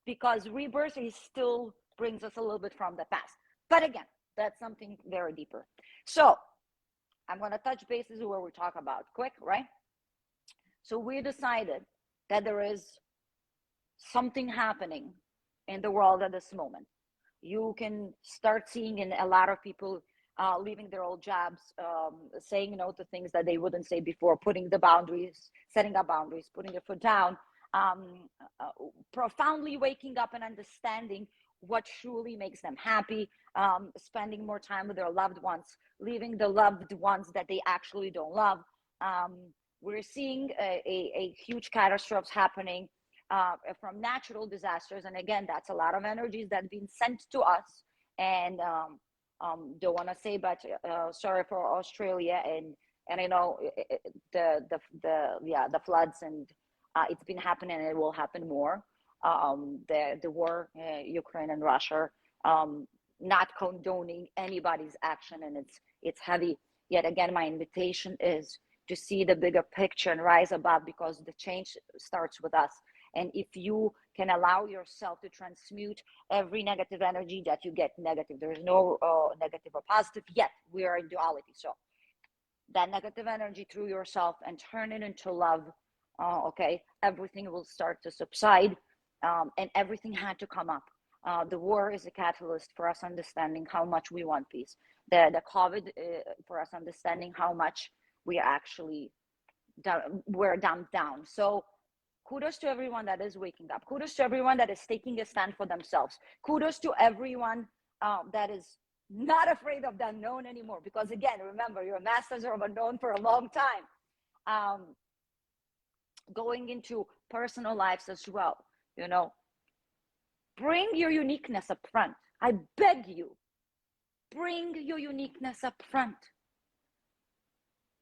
because rebirth is still brings us a little bit from the past. But again, that's something very deeper. So I'm going to touch bases where we talk about quick, right? So we decided that there is something happening in the world at this moment. You can start seeing in a lot of people leaving their old jobs, saying no to things that they wouldn't say before, putting the boundaries, setting up boundaries, putting their foot down, profoundly waking up and understanding what truly makes them happy, spending more time with their loved ones, leaving the loved ones that they actually don't love. We're seeing a huge catastrophes happening from natural disasters. And again, that's a lot of energies that have been sent to us. And don't want to say, but sorry for Australia. And I know the floods, and it's been happening, and it will happen more. The war, Ukraine and Russia, not condoning anybody's action, and it's heavy. Yet again, my invitation is to see the bigger picture and rise above, because the change starts with us. And if you can allow yourself to transmute every negative energy that you get negative, there is no negative or positive, yet we are in duality. So that negative energy through yourself and turn it into love, okay, everything will start to subside, and everything had to come up. The war is a catalyst for us understanding how much we want peace. The COVID, for us understanding how much we actually we're dumped down. So kudos to everyone that is waking up. Kudos to everyone that is taking a stand for themselves. Kudos to everyone that is not afraid of the unknown anymore. Because again, remember, your masters are of unknown for a long time. Going into personal lives as well, you know, bring your uniqueness up front. I beg you, bring your uniqueness up front.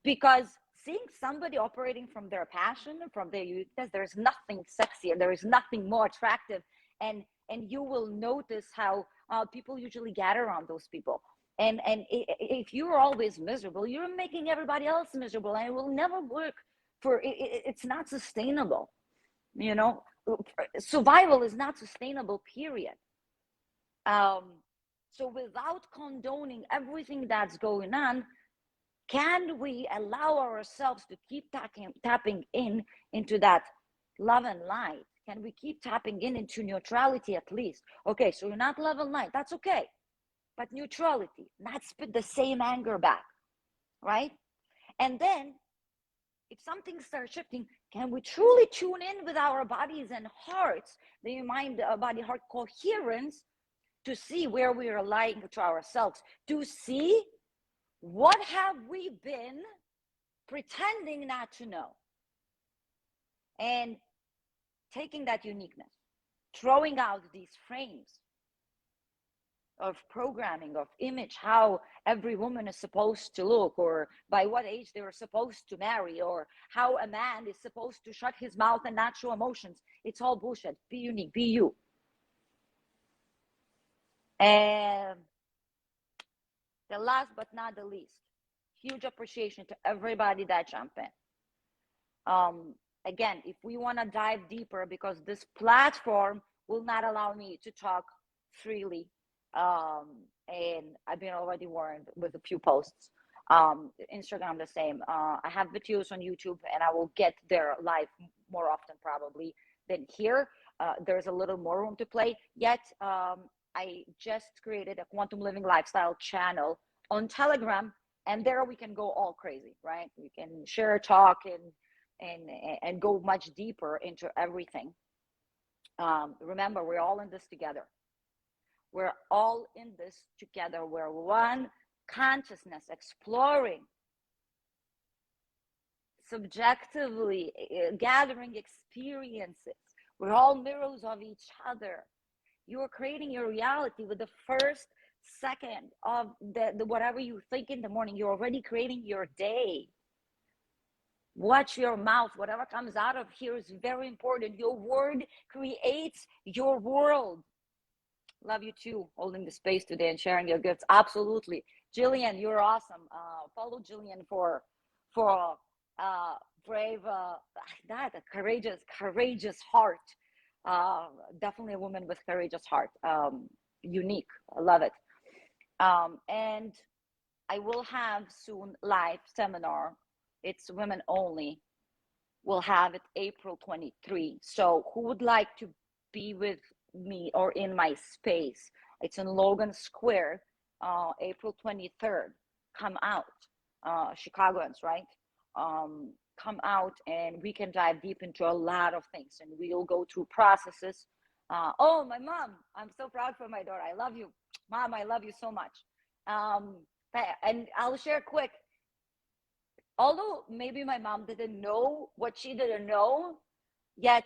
Because seeing somebody operating from their passion, from their uniqueness, there's nothing sexier, there is nothing more attractive. And you will notice how people usually gather around those people. And if you're always miserable, you're making everybody else miserable, and it will never work. It's not sustainable. You know, survival is not sustainable, period. So without condoning everything that's going on, can we allow ourselves to keep tapping into that love and light? Can we keep tapping into neutrality at least? Okay, so you're not love and light, that's okay. But neutrality, not spit the same anger back, right? And then if something starts shifting, can we truly tune in with our bodies and hearts, the mind, body, heart coherence, to see where we are lying to ourselves, to see what have we been pretending not to know, and taking that uniqueness, throwing out these frames of programming, of image, how every woman is supposed to look, or by what age they were supposed to marry, or how a man is supposed to shut his mouth and not show emotions. It's all bullshit. Be unique, be you. And the last but not the least, huge appreciation to everybody that jumped in. Again, if we want to dive deeper, because this platform will not allow me to talk freely, and I've been already warned with a few posts. Instagram the same. I have videos on YouTube, and I will get there live more often probably than here. There's a little more room to play. Yet I just created a Quantum Living Lifestyle channel on Telegram, and there we can go all crazy, right? We can share, talk, and go much deeper into everything. Remember, we're all in this together. We're all in this together. We're one consciousness exploring, subjectively gathering experiences. We're all mirrors of each other. You are creating your reality with the first second of the whatever you think in the morning. You're already creating your day. Watch your mouth. Whatever comes out of here is very important. Your word creates your world. Love you too, holding the space today and sharing your gifts. Absolutely. Jillian, you're awesome. Follow Jillian for brave, a courageous heart. Definitely a woman with courageous heart. Unique. I love it. And I will have soon live seminar. It's women only. We'll have it April 23. So who would like to be with me or in my space? It's in Logan Square. April 23rd, come out, Chicagoans, right? Come out and we can dive deep into a lot of things, and we'll go through processes. Oh, my mom, I'm so proud for my daughter. I love you, mom. I love you so much. Um, and I'll share quick. Although maybe my mom didn't know what she didn't know, yet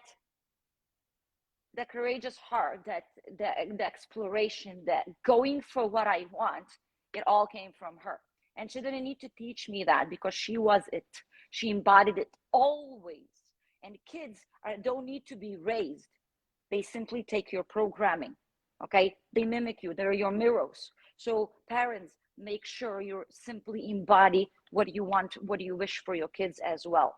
the courageous heart, that the exploration, that going for what I want, it all came from her. And she didn't need to teach me that, because she was it. She embodied it always. And kids don't need to be raised. They simply take your programming. Okay, they mimic you. They're your mirrors. So parents, make sure you simply embody what you want, what you wish for your kids as well.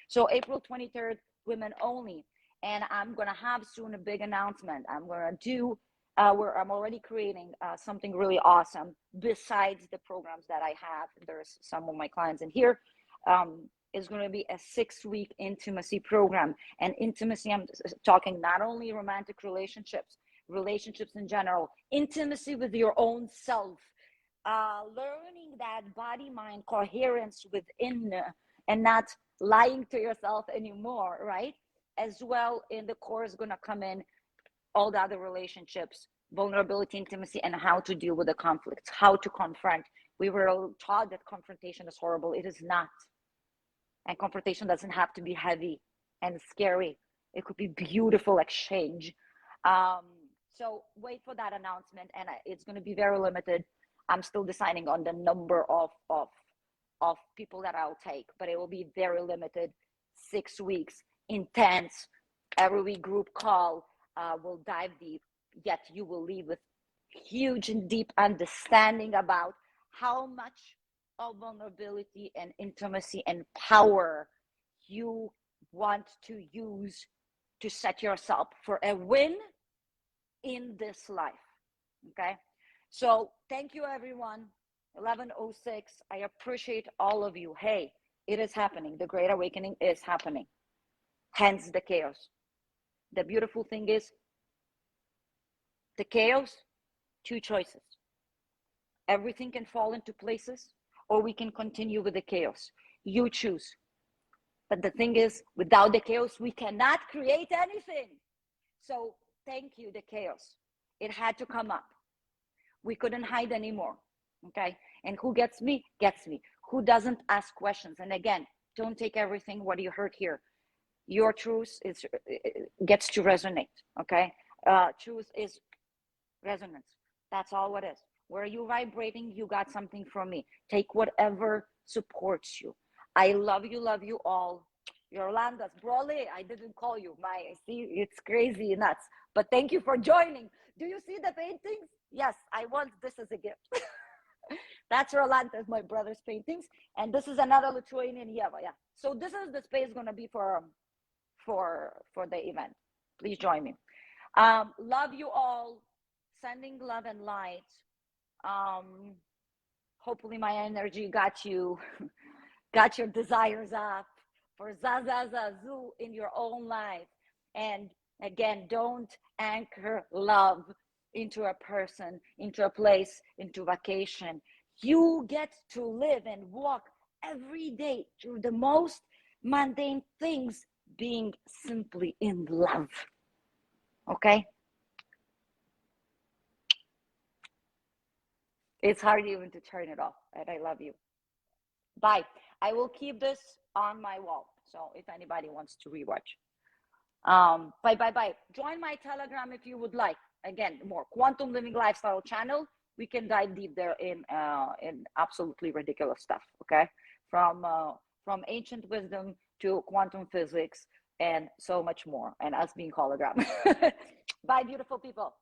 So April 23rd, women only. And I'm going to have soon a big announcement. I'm going to do, where I'm already creating something really awesome besides the programs that I have. There's some of my clients in here. Is going to be a 6-week intimacy program. And intimacy, I'm talking not only romantic relationships, relationships in general, intimacy with your own self, learning that body-mind coherence within, and not lying to yourself anymore, right? As well, in the core is going to come in all the other relationships, vulnerability, intimacy, and how to deal with the conflicts, how to confront. We were taught that confrontation is horrible. It is not. And confrontation doesn't have to be heavy and scary. It could be beautiful exchange. So wait for that announcement, and it's going to be very limited. I'm still deciding on the number of people that I'll take, but it will be very limited. 6 weeks, intense, every week group call. We'll dive deep, yet you will leave with huge and deep understanding about how much of vulnerability and intimacy and power you want to use to set yourself for a win in this life. Okay, so thank you, everyone. 11:06. I appreciate all of you. Hey, it is happening. The Great Awakening is happening. Hence the chaos. The beautiful thing is, the chaos, 2 choices. Everything can fall into places, or we can continue with the chaos. You choose. But the thing is, without the chaos, we cannot create anything. So thank you, the chaos. It had to come up. We couldn't hide anymore. Okay? And who gets me? Gets me. Who doesn't? Ask questions. And again, don't take everything what you heard here. Your truth gets to resonate. Okay? Truth is resonance. That's all it is. Where you vibrating, you got something from me. Take whatever supports you. I love you all. Yolanda's, Broly, I didn't call you. See, it's crazy nuts. But thank you for joining. Do you see the paintings? Yes, I want this as a gift. That's Rolanda's, my brother's paintings. And this is another Lithuanian Yeva. Yeah. So this is the space going to be for the event. Please join me. Love you all. Sending love and light. Hopefully my energy got your desires up for Zazazazu in your own life. And again, don't anchor love into a person, into a place, into vacation. You get to live and walk every day through the most mundane things, being simply in love. Okay? It's hard even to turn it off, and I love you. Bye. I will keep this on my wall, so if anybody wants to rewatch. Bye. Join my Telegram if you would like. Again, more Quantum Living Lifestyle channel. We can dive deep there in absolutely ridiculous stuff. Okay, from ancient wisdom to quantum physics and so much more, and us being hologram. Bye, beautiful people.